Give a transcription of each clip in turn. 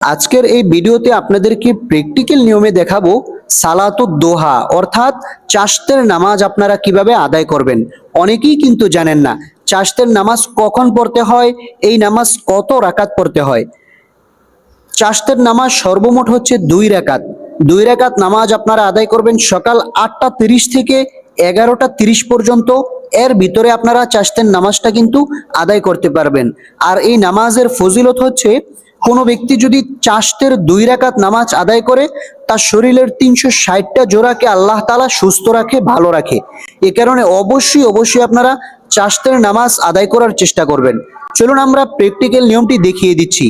আজকের এই ভিডিওতে আপনাদেরকে প্র্যাকটিক্যাল নিয়মে দেখাবো সালাতুদ দোহা অর্থাৎ চাশতের নামাজ আপনারা কিভাবে আদায় করবেন। অনেকেই কিন্তু জানেন না চাশতের নামাজ কখন পড়তে হয়, এই নামাজ কত রাকাত পড়তে হয়। চাশতের নামাজ সর্বমোট হচ্ছে 2 রাকাত। 2 রাকাত নামাজ আপনারা আদায় করবেন সকাল 8টা 30 থেকে 11টা 30 পর্যন্ত। এর ভিতরে আপনারা চাশতের নামাজটা কিন্তু আদায় করতে পারবেন। আর এই নামাজের ফজিলত হচ্ছে, কোনো ব্যক্তি যদি চাশতের 2 রাকাত নামাজ আদায় করে তার শরীরের 360টা জোড়াকে আল্লাহ তাআলা সুস্থ রাখে, ভালো রাখে। এ কারণে অবশ্যই আপনারা চাশতের নামাজ আদায় করার চেষ্টা করবেন। চলুন আমরা প্র্যাকটিক্যাল নিয়মটি দেখিয়ে দিচ্ছি।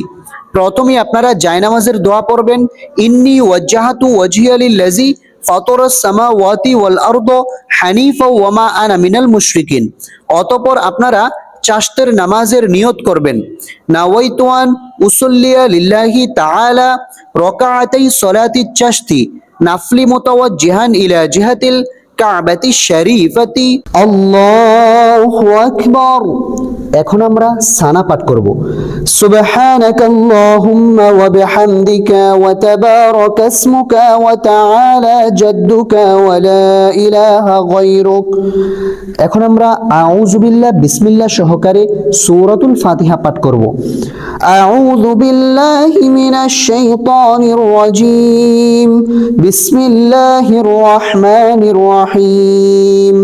প্রথমে আপনারা জায়নামাজের দোয়া পড়বেন, ইন্নী ওয়াজ্জাহাতু ওয়াজহিয়া লিল্লাযী ফাতারাস সামাওয়াতি ওয়াল আরদ হানিফা ওয়া মা আনা মিনাল মুশরিকিন। অতঃপর আপনারা চাশতের নামাজের নিয়ত করবেন, নাওয়াইতু আন উসাল্লিয়া লিল্লাহি তাআলা রাকাআতাই সলাতিচ চাশতি নাফলি মুতাওয়াজ্জিহান ইলা জিহাতিল কাবাতি শরীফাতি। আল্লাহু আকবার। এখন আমরা সানা পাঠ করব, সুবহানাকাল্লাহুম্মা ওয়া বিহামদিকা ওয়া তাবারাকা ইসমুকা ওয়া তাআলা জাদ্দুকা ওয়া লা ইলাহা গায়রুক। এখন আমরা আউযু বিল্লাহ বিসমিল্লাহ সহকারে সূরাতুল ফাতিহা পাঠ করব। আউযু বিল্লাহি মিনাশ শাইতানির রাজীম, বিসমিল্লাহির রহমানির রহিম,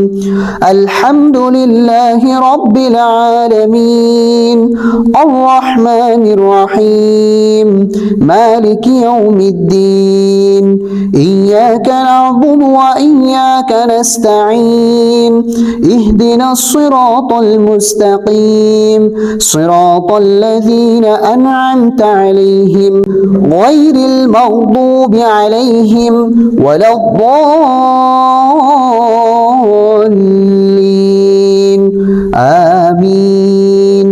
আলহামদুলিল্লাহি রাব্বিল আলামিন, আর রহমানির রহিম, মালিকি ইয়াউমিদ্দিন, ইয়াকা না'বুদু ওয়া ইয়াকা নাস্তাঈন, ইহদিনাস সিরাতাল মুস্তাকিম, সিরাতাল লাযীনা আন'আমতা আলাইহিম গায়রিল মাগদুবি আলাইহিম ওয়ালাদ-দাল্লিন, আমিন।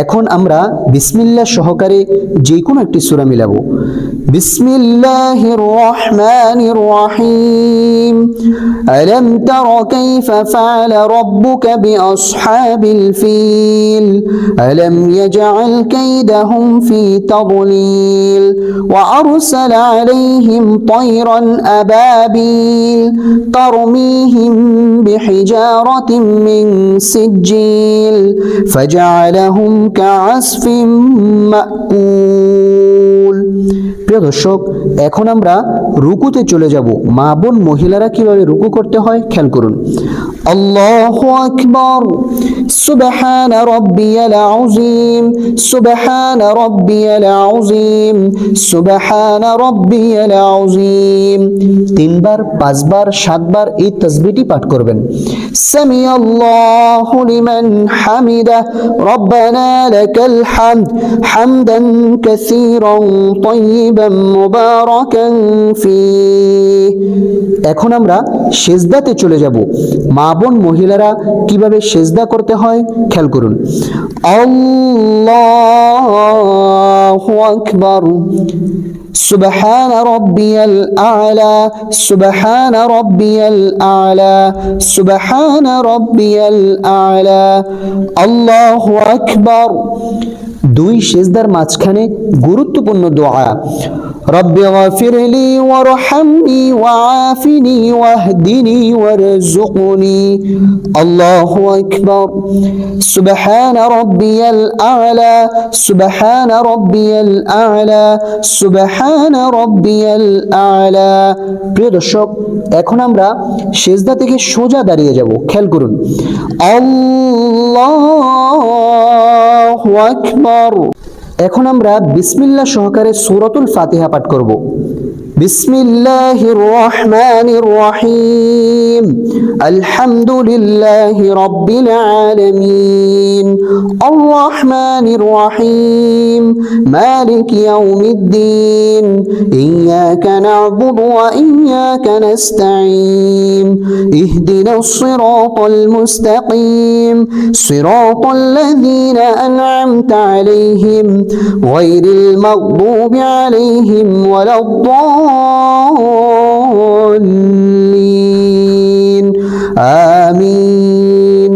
এখন আমরা বিসমিল্লাহ সহকারে যে কোনো একটি সূরা মিলাবো। বিসমিল্লাহির রহমানির রহিম, আলাম তারা কাইফা ফাআলা রাব্বুকা বিআসহাবিল ফিল, আলাম ইয়াজআল কাইদাহুম ফি তাদলিল, ওয়া আরসালা আলাইহিম তায়রান আবাবিল তারমিহিম বিহিজারাতিন মিন সিজ্জিল ফাজআলাহুম কাআসফিন মাকুল। প্রিয় দর্শক, এখন আমরা রুকুতে চলে যাব। মা বোন মহিলারা কিভাবে রুকু করতে হয় খেয়াল করুন। আল্লাহু আকবার, সুবহান রাব্বিয়াল আযীম, সুবহান রাব্বিয়াল আযীম, সুবহান রাব্বিয়াল আযীম। 3 বার 5 বার 7 বার এই তাসবিহটি পাঠ করবেন। সামিআল্লাহু লিমান হামিদা, রব্বানা লাকাল হামদ হামদান কাসীরান তাইয়িবান মুবারাকান ফীহ। এখন আমরা সিজদাতে চলে যাব। মা বোন মহিলারা কিভাবে সিজদা করতে হয় খেয়াল করুন। আল্লাহু আকবার, সুবহান রাব্বিয়াল আ'লা, সুবহান রাব্বিয়াল আ'লা, সুবহান রাব্বিয়াল আ'লা, আল্লাহু আকবার। 2 সিজদার মাঝখানে গুরুত্বপূর্ণ দোয়া, রব্বি গফিরলি ওয়ারহামনি ওয়াআফিনি ওয়াহদিনি ওয়ারযুকনি। আল্লাহু আকবার, সুবহান রাব্বিয়াল আ'লা, সুবহান রাব্বিয়াল আ'লা, সুবহান রাব্বিয়াল আ'লা। প্রিয় দর্শক, এখন আমরা সিজদা থেকে সোজা দাঁড়িয়ে যাব। খেয়াল করুন। আল্লাহু আকবার। এখন আমরা বিসমিল্লাহ সহকারে সূরাতুল ফাতিহা পাঠ করব। বিসমিল্লাহির রহমানির রহিম, আলহামদুলিল্লাহি রাব্বিল আলামিন, আর রহমানির রহিম, মালিকি ইয়াউমিদ্দিন, ইয়াকা না'বুদু ওয়া ইয়াকা নাস্তাঈন, ইহদিনাস সিরাতাল মুস্তাকিম, সিরাতাল লাযীনা আন'আমতা আলাইহিম গায়রিল মাগদুবি আলাইহিম ওয়ালাদ-দাল্লিন, আমিন।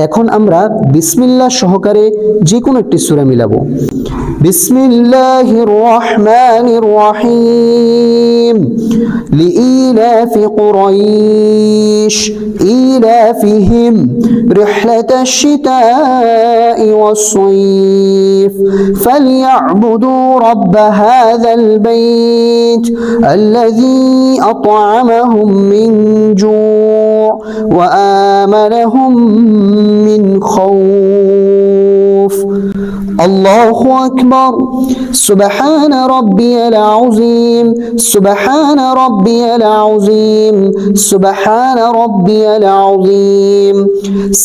এখন আমরা বিসমিল্লাহ সহকারে যে কোনো একটি সূরা মিলাবো। বিসমিল্লাহির রহমানির রহিম লিইলাফি কুরাইশ ইলাফিহিম রিহলাতাশ শিতাই ওয়াস-সাইফ ফালইয়াবুদু রাব্ব হাযাল বাইত আল্লাযী আত'আমাহুম মিন জু' ওয়া আমানাহুম মিন খাউফ আল্লাহু আকবার সুবহান রাব্বিয়াল আযীম সুবহান রাব্বিয়াল আযীম সুবহান রাব্বিয়াল আযীম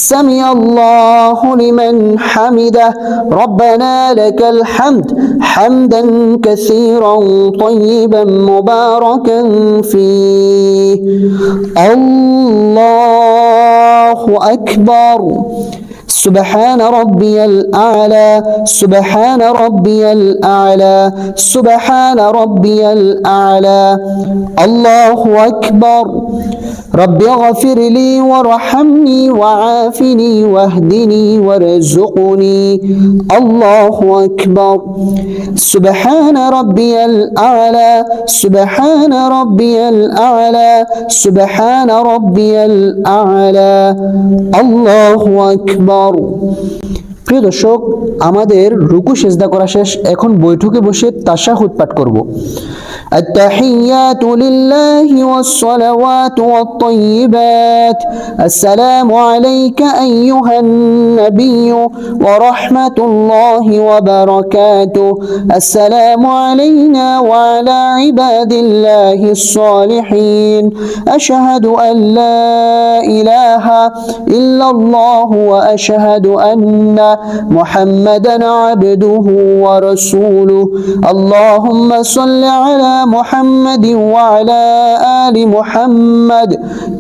সামিআল্লাহু লিমান হামিদাহ রব্বানা লাকাল হামদ হামদান কাসীরান তাইয়িবান মুবারাকান ফীহি আল্লাহু আকবার سبحان ربي الأعلى سبحان ربي الأعلى سبحان ربي الأعلى الله أكبر رب اغفر لي وارحمني وعافني واهدني وارزقني الله أكبر سبحان ربي الأعلى سبحان ربي الأعلى سبحان ربي الأعلى الله أكبر প্রিয় দর্শক, আমাদের রুকু সিজদা করা শেষ। এখন বৈঠকে বসে তাশাহুদ পাঠ করব। التحيات لله والصلوات والطيبات السلام عليك أيها النبي ورحمة الله وبركاته السلام علينا وعلى عباد الله الصالحين أشهد أن لا إله إلا الله وأشهد أن محمدا عبده ورسوله اللهم صل على محمد وعلى آل محمد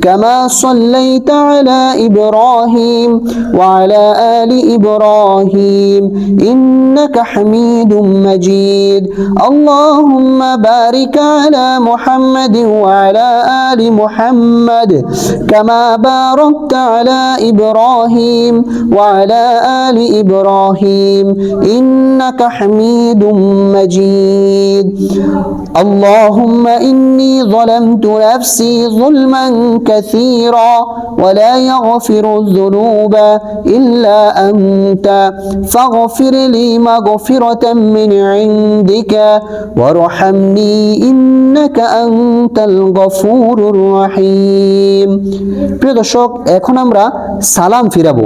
كما صليت على إبراهيم وعلى آل إبراهيم إنك حميد مجيد اللهم بارك على محمد وعلى آل محمد كما باركت على إبراهيم وعلى آل إبراهيم إنك حميد مجيد اللهم إني ظلمت نفسي ظلما كثيرا ولا يغفر الذنوب إلا أنت فاغفر لي مغفرة من عندك وارحمني إنك أنت الغفور الرحيم প্রিয় দর্শক, এখন আমরা সালাম ফিরাবো।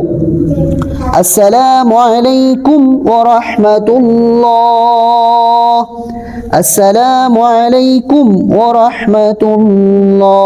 আসসালামু আলাইকুম ওয়া রাহমাতুল্লাহ আসসালামু আলাইকুম ওয়া রাহমাতুল্লাহ